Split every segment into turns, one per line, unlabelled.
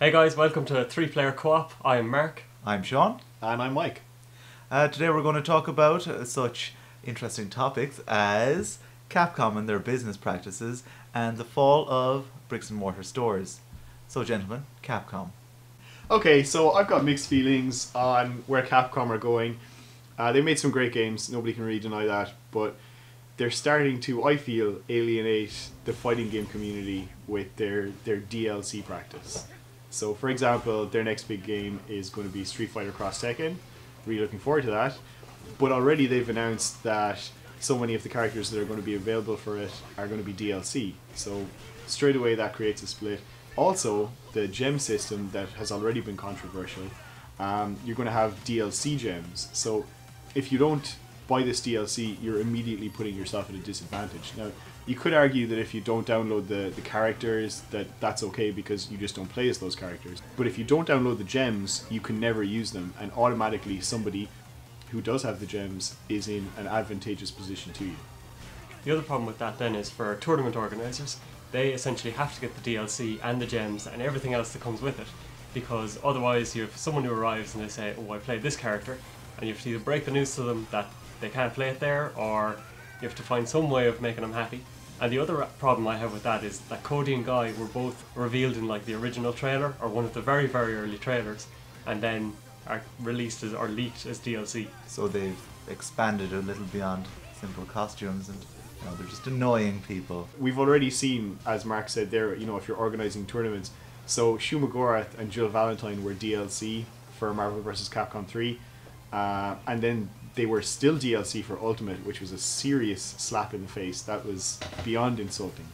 Hey guys, welcome to 3-Player Co-op. I am Mark.
I'm Sean.
And I'm Mike.
Today we're going to talk about such interesting topics as Capcom and their business practices and the fall of bricks and mortar stores. So gentlemen, Capcom.
Okay, so I've got mixed feelings on where Capcom are going. They made some great games, nobody can really deny that, but they're starting to, I feel, alienate the fighting game community with their DLC practice. So, for example, their next big game is going to be Street Fighter Cross Tekken. Really looking forward to that. But already they've announced that so many of the characters that are going to be available for it are going to be DLC. So, straight away that creates a split. Also, the gem system that has already been controversial, you're going to have DLC gems. So, if you don't buy this DLC, you're immediately putting yourself at a disadvantage. Now, you could argue that if you don't download the characters, that's okay because you just don't play as those characters. But if you don't download the gems, you can never use them, and automatically somebody who does have the gems is in an advantageous position to you.
The other problem with that then is for tournament organisers, they essentially have to get the DLC and the gems and everything else that comes with it, because otherwise you have someone who arrives and they say, oh, I played this character, and you have to either break the news to them that they can't play it there, or you have to find some way of making them happy. And the other problem I have with that is that Cody and Guy were both revealed in like the original trailer, or one of the very, very early trailers, and then are released as, or leaked as DLC.
So they've expanded a little beyond simple costumes and they're just annoying people.
We've already seen, as Mark said there, if you're organising tournaments, so Shu Magorath and Jill Valentine were DLC for Marvel vs. Capcom 3, and then they were still DLC for Ultimate, which was a serious slap in the face. That was beyond insulting.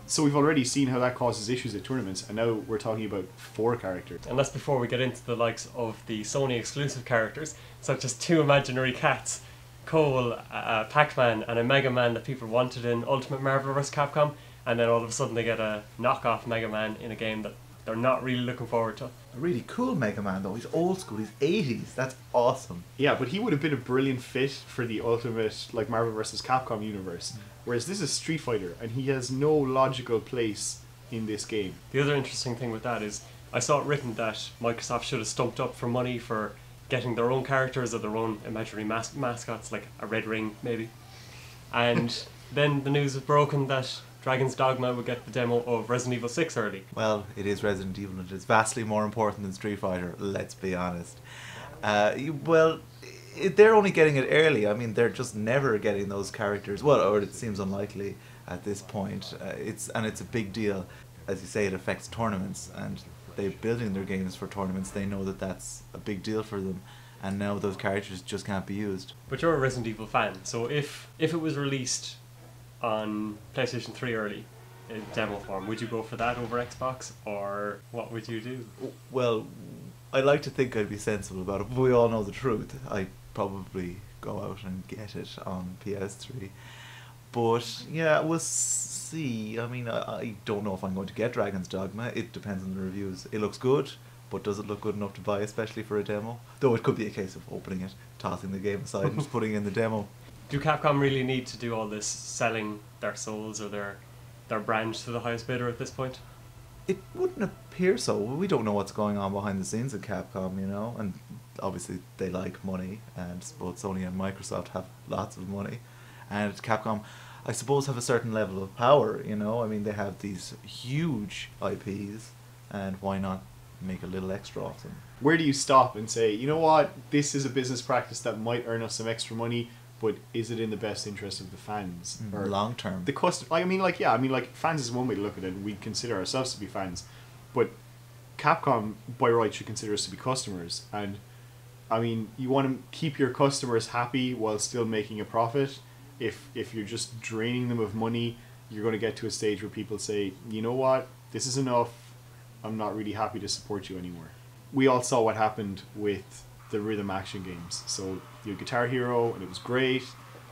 So we've already seen how that causes issues at tournaments, and now we're talking about 4 characters.
And that's before we get into the likes of the Sony exclusive characters, such as 2 imaginary cats, Cole, Pac-Man, and a Mega Man that people wanted in Ultimate Marvel vs. Capcom, and then all of a sudden they get a knockoff Mega Man in a game that they're not really looking forward to.
A really cool Mega Man though, he's old school, he's 80s, that's awesome.
Yeah, but he would have been a brilliant fit for the Ultimate Marvel vs. Capcom universe, whereas this is Street Fighter, and he has no logical place in this game.
The other interesting thing with that is, I saw it written that Microsoft should have stumped up for money for getting their own characters or their own imaginary mascots, like a Red Ring maybe. And then the news was broken that Dragon's Dogma would get the demo of Resident Evil 6 early.
Well, it is Resident Evil and it's vastly more important than Street Fighter, let's be honest. They're only getting it early. I mean, they're just never getting those characters. Well, or it seems unlikely at this point. It's a big deal. As you say, it affects tournaments, and they're building their games for tournaments. They know that that's a big deal for them, and now those characters just can't be used.
But you're a Resident Evil fan, so if it was released on PlayStation 3 early in demo form, would you go for that over Xbox, or what would you do?
Well, I like to think I'd be sensible about it, but we all know the truth. I'd probably go out and get it on PS3. But yeah, we'll see. I mean, I don't know if I'm going to get Dragon's Dogma. It depends on the reviews. It looks good, but does it look good enough to buy, especially for a demo? Though it could be a case of opening it, tossing the game aside and just putting in the demo.
Do Capcom really need to do all this selling their souls or their brand to the highest bidder at this point?
It wouldn't appear so. We don't know what's going on behind the scenes at Capcom, and obviously they like money, and both Sony and Microsoft have lots of money, and Capcom, I suppose, have a certain level of power, I mean, they have these huge IPs, and why not make a little extra off them?
Where do you stop and say, you know what, this is a business practice that might earn us some extra money, but is it in the best interest of the fans?
Or long term?
The customer. Fans is one way to look at it, and we consider ourselves to be fans. But Capcom, by right, should consider us to be customers. And, I mean, you want to keep your customers happy while still making a profit. If you're just draining them of money, you're going to get to a stage where people say, you know what, this is enough, I'm not really happy to support you anymore. We all saw what happened with the rhythm action games. So you had Guitar Hero, and it was great,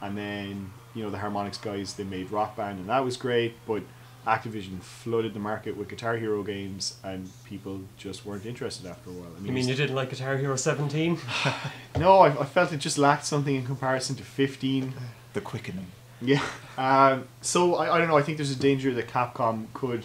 and then the Harmonix guys, they made Rock Band, and that was great, but Activision flooded the market with Guitar Hero games, and people just weren't interested after a while.
You mean you didn't like Guitar Hero 17?
No, I felt it just lacked something in comparison to 15.
The quickening.
Yeah. So I don't know, I think there's a danger that Capcom could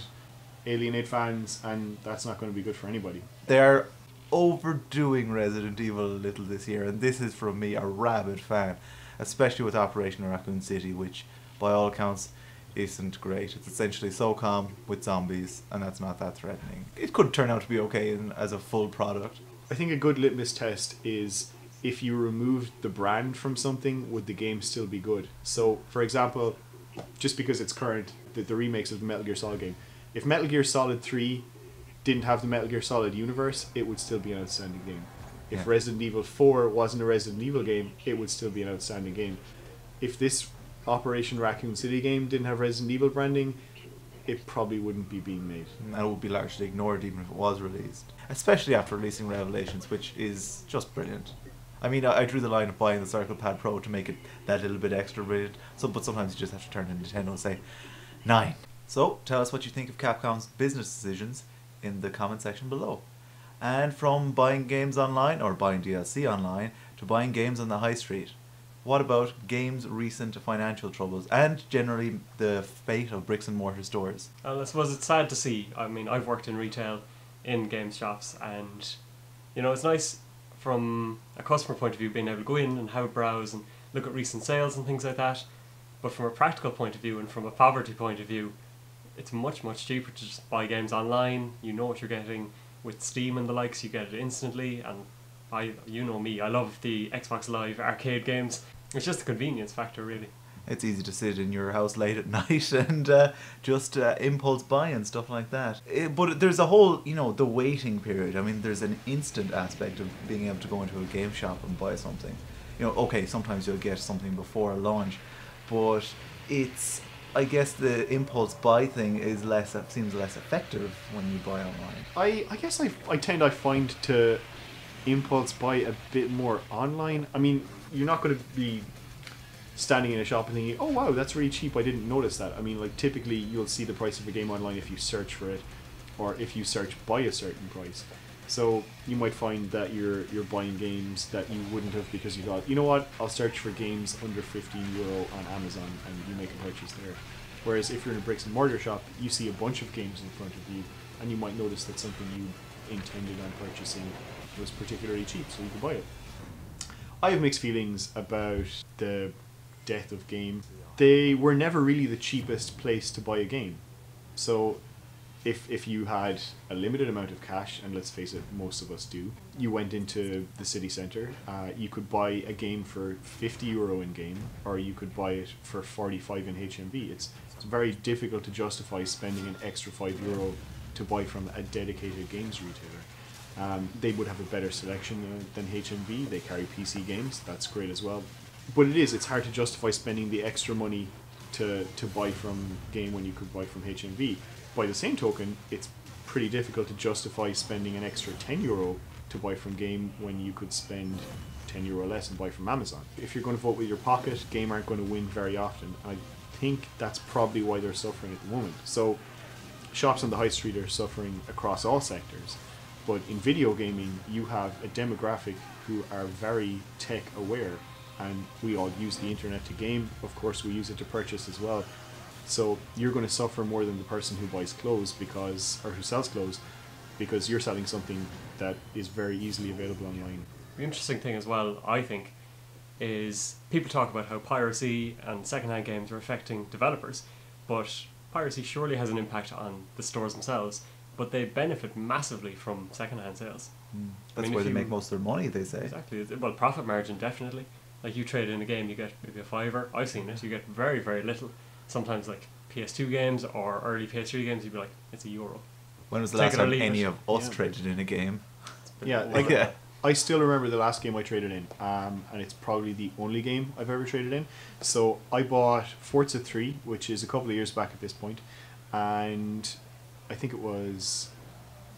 alienate fans, and that's not going to be good for anybody.
They're overdoing Resident Evil a little this year, and this is from me, a rabid fan, especially with Operation Raccoon City, which by all accounts isn't great. It's essentially SOCOM with zombies, and that's not that threatening. It could turn out to be okay as a full product.
I think a good litmus test is if you removed the brand from something, would the game still be good? So, for example, just because it's current, the remakes of the Metal Gear Solid game, if Metal Gear Solid 3 didn't have the Metal Gear Solid universe, it would still be an outstanding game. If
Yeah.
Resident Evil 4 wasn't a Resident Evil game, it would still be an outstanding game. If this Operation Raccoon City game didn't have Resident Evil branding, it probably wouldn't be being made.
And it would be largely ignored even if it was released. Especially after releasing Revelations, which is just brilliant. I mean, I drew the line of buying the Circle Pad Pro to make it that little bit extra brilliant. But sometimes you just have to turn to Nintendo and say, 9. So, tell us what you think of Capcom's business decisions in the comment section below. And from buying games online, or buying DLC online, to buying games on the high street, what about games' recent financial troubles and generally the fate of bricks and mortar stores?
And I suppose it's sad to see. I mean, I've worked in retail in game shops, and it's nice from a customer point of view being able to go in and have a browse and look at recent sales and things like that. But from a practical point of view and from a poverty point of view, it's much, much cheaper to just buy games online. You know what you're getting with Steam and the likes. You get it instantly, and you know me, I love the Xbox Live arcade games. It's just a convenience factor, really.
It's easy to sit in your house late at night and just impulse buy and stuff like that. But there's a whole, the waiting period. I mean, there's an instant aspect of being able to go into a game shop and buy something. Okay, sometimes you'll get something before launch, but I guess the impulse buy thing seems less effective when you buy online.
I guess I find to impulse buy a bit more online. I mean, you're not going to be standing in a shop and thinking, oh wow, that's really cheap, I didn't notice that. I mean, like, typically you'll see the price of a game online if you search for it, or if you search by a certain price. So you might find that you're buying games that you wouldn't have because you thought, you know what, I'll search for games under €15 on Amazon, and you make a purchase there. Whereas if you're in a bricks and mortar shop, you see a bunch of games in front of you, and you might notice that something you intended on purchasing was particularly cheap, so you could buy it. I have mixed feelings about the death of games. They were never really the cheapest place to buy a game. So if you had a limited amount of cash, and let's face it, most of us do, you went into the city centre, you could buy a game for €50 in game, or you could buy it for 45 in HMV. It's very difficult to justify spending an extra €5 to buy from a dedicated games retailer. They would have a better selection than HMV. They carry PC games, that's great as well. But it's hard to justify spending the extra money to buy from game when you could buy from HMV. By the same token, it's pretty difficult to justify spending an extra €10 to buy from game when you could spend €10 less and buy from Amazon. If you're going to vote with your pocket, game aren't going to win very often. I think that's probably why they're suffering at the moment. So shops on the high street are suffering across all sectors. But in video gaming, you have a demographic who are very tech aware, and we all use the internet to game. Of course, we use it to purchase as well. So you're going to suffer more than the person who buys clothes or who sells clothes, because you're selling something that is very easily available online.
The interesting thing as well, I think, is people talk about how piracy and secondhand games are affecting developers, but piracy surely has an impact on the stores themselves, but they benefit massively from secondhand sales.
That's where they make most of their money, they say.
Exactly. Well, profit margin, definitely. Like, you trade in a game, you get maybe a $5. I've seen it. You get very, very little. Sometimes, like, PS2 games or early PS3 games, you'd be like, it's €1.
When was the
Take
last
it or
time
leave
any
it.
of us
Yeah.
traded in a game?
Yeah, like, I still remember the last game I traded in, and it's probably the only game I've ever traded in. So I bought Forza 3, which is a couple of years back at this point, and I think it was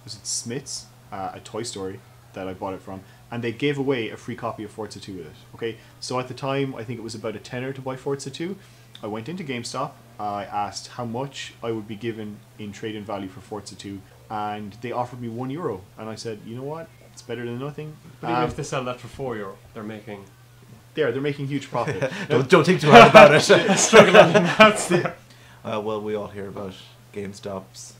it Smith's, a Toy Story, that I bought it from, and they gave away a free copy of Forza 2 with it. Okay, so at the time, I think it was about a tenner to buy Forza 2. I went into GameStop, I asked how much I would be given in trade-in value for Forza 2, and they offered me €1, and I said, you know what, it's better than nothing.
But even if they sell that for €4, they're making...
They're making huge profit.
Don't think too hard about it.
Struggling in maths there.
Well, we all hear about GameStop's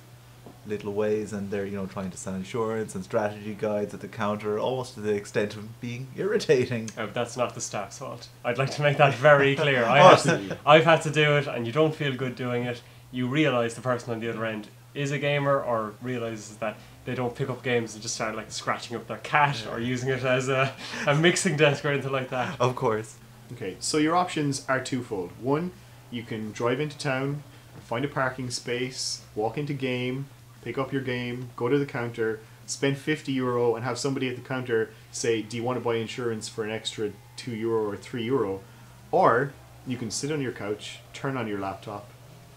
little ways, and they're trying to sell insurance and strategy guides at the counter, almost to the extent of being irritating.
That's not the staff's fault. I'd like to make that very clear. I've had to do it, and you don't feel good doing it. You realise the person on the other end is a gamer, or realises that they don't pick up games and just start like scratching up their cat or using it as a mixing desk or anything like that.
Of course.
Okay, so your options are twofold. One, you can drive into town, find a parking space, walk into game, pick up your game, go to the counter, spend €50 and have somebody at the counter say, do you want to buy insurance for an extra €2 or €3? Or you can sit on your couch, turn on your laptop,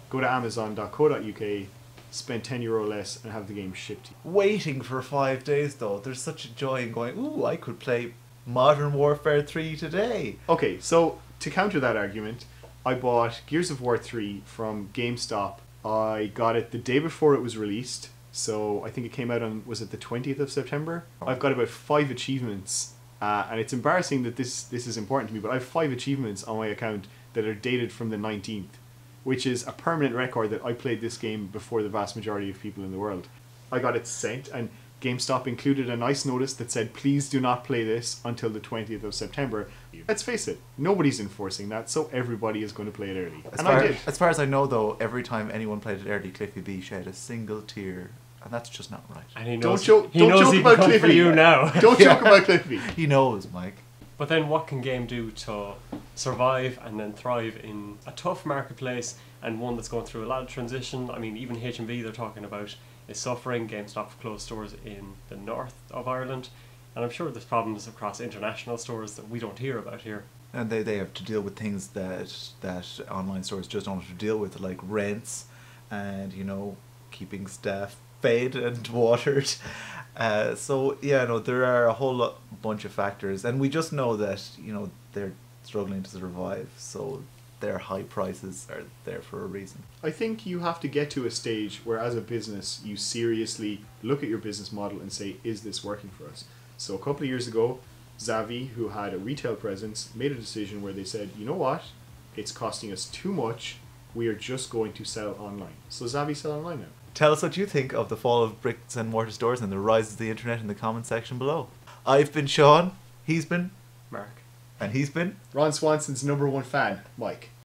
go to amazon.co.uk, spend €10 less and have the game shipped to you.
Waiting for 5 days though, there's such a joy in going, ooh, I could play Modern Warfare 3 today.
Okay, so to counter that argument, I bought Gears of War 3 from GameStop. I got it the day before it was released, so I think it came out on, was it the 20th of September? I've got about 5 achievements, and it's embarrassing that this is important to me, but I have 5 achievements on my account that are dated from the 19th, which is a permanent record that I played this game before the vast majority of people in the world. I got it sent, and GameStop included a nice notice that said, please do not play this until the 20th of September. Let's face it, nobody's enforcing that, so everybody is going to play it early. I did.
As far as I know though, every time anyone played it early, Cliffy B shed a single tear, and that's just not right.
And he knows,
don't
he knows
joke
he
about
can come for
Cliffy.
you now.
Don't joke about Cliffy.
He knows, Mike.
But then what can game do to survive and then thrive in a tough marketplace and one that's going through a lot of transition? I mean, even H&B they're talking about is suffering. GameStop closed stores in the north of Ireland, and I'm sure there's problems across international stores that we don't hear about here.
And they have to deal with things that online stores just don't have to deal with, like rents and, keeping staff fed and watered. So yeah, no, there are a whole bunch of factors, and we just know that they're struggling to survive, so their high prices are there for a reason.
I think you have to get to a stage where as a business you seriously look at your business model and say, is this working for us? So a couple of years ago, Xavi, who had a retail presence, made a decision where they said, you know what, it's costing us too much, we are just going to sell online. So Xavi sell online now.
Tell us what you think of the fall of bricks and mortar stores and the rise of the internet in the comment section below. I've been Sean, he's been
Mark.
And he's been
Ron Swanson's #1 fan, Mike.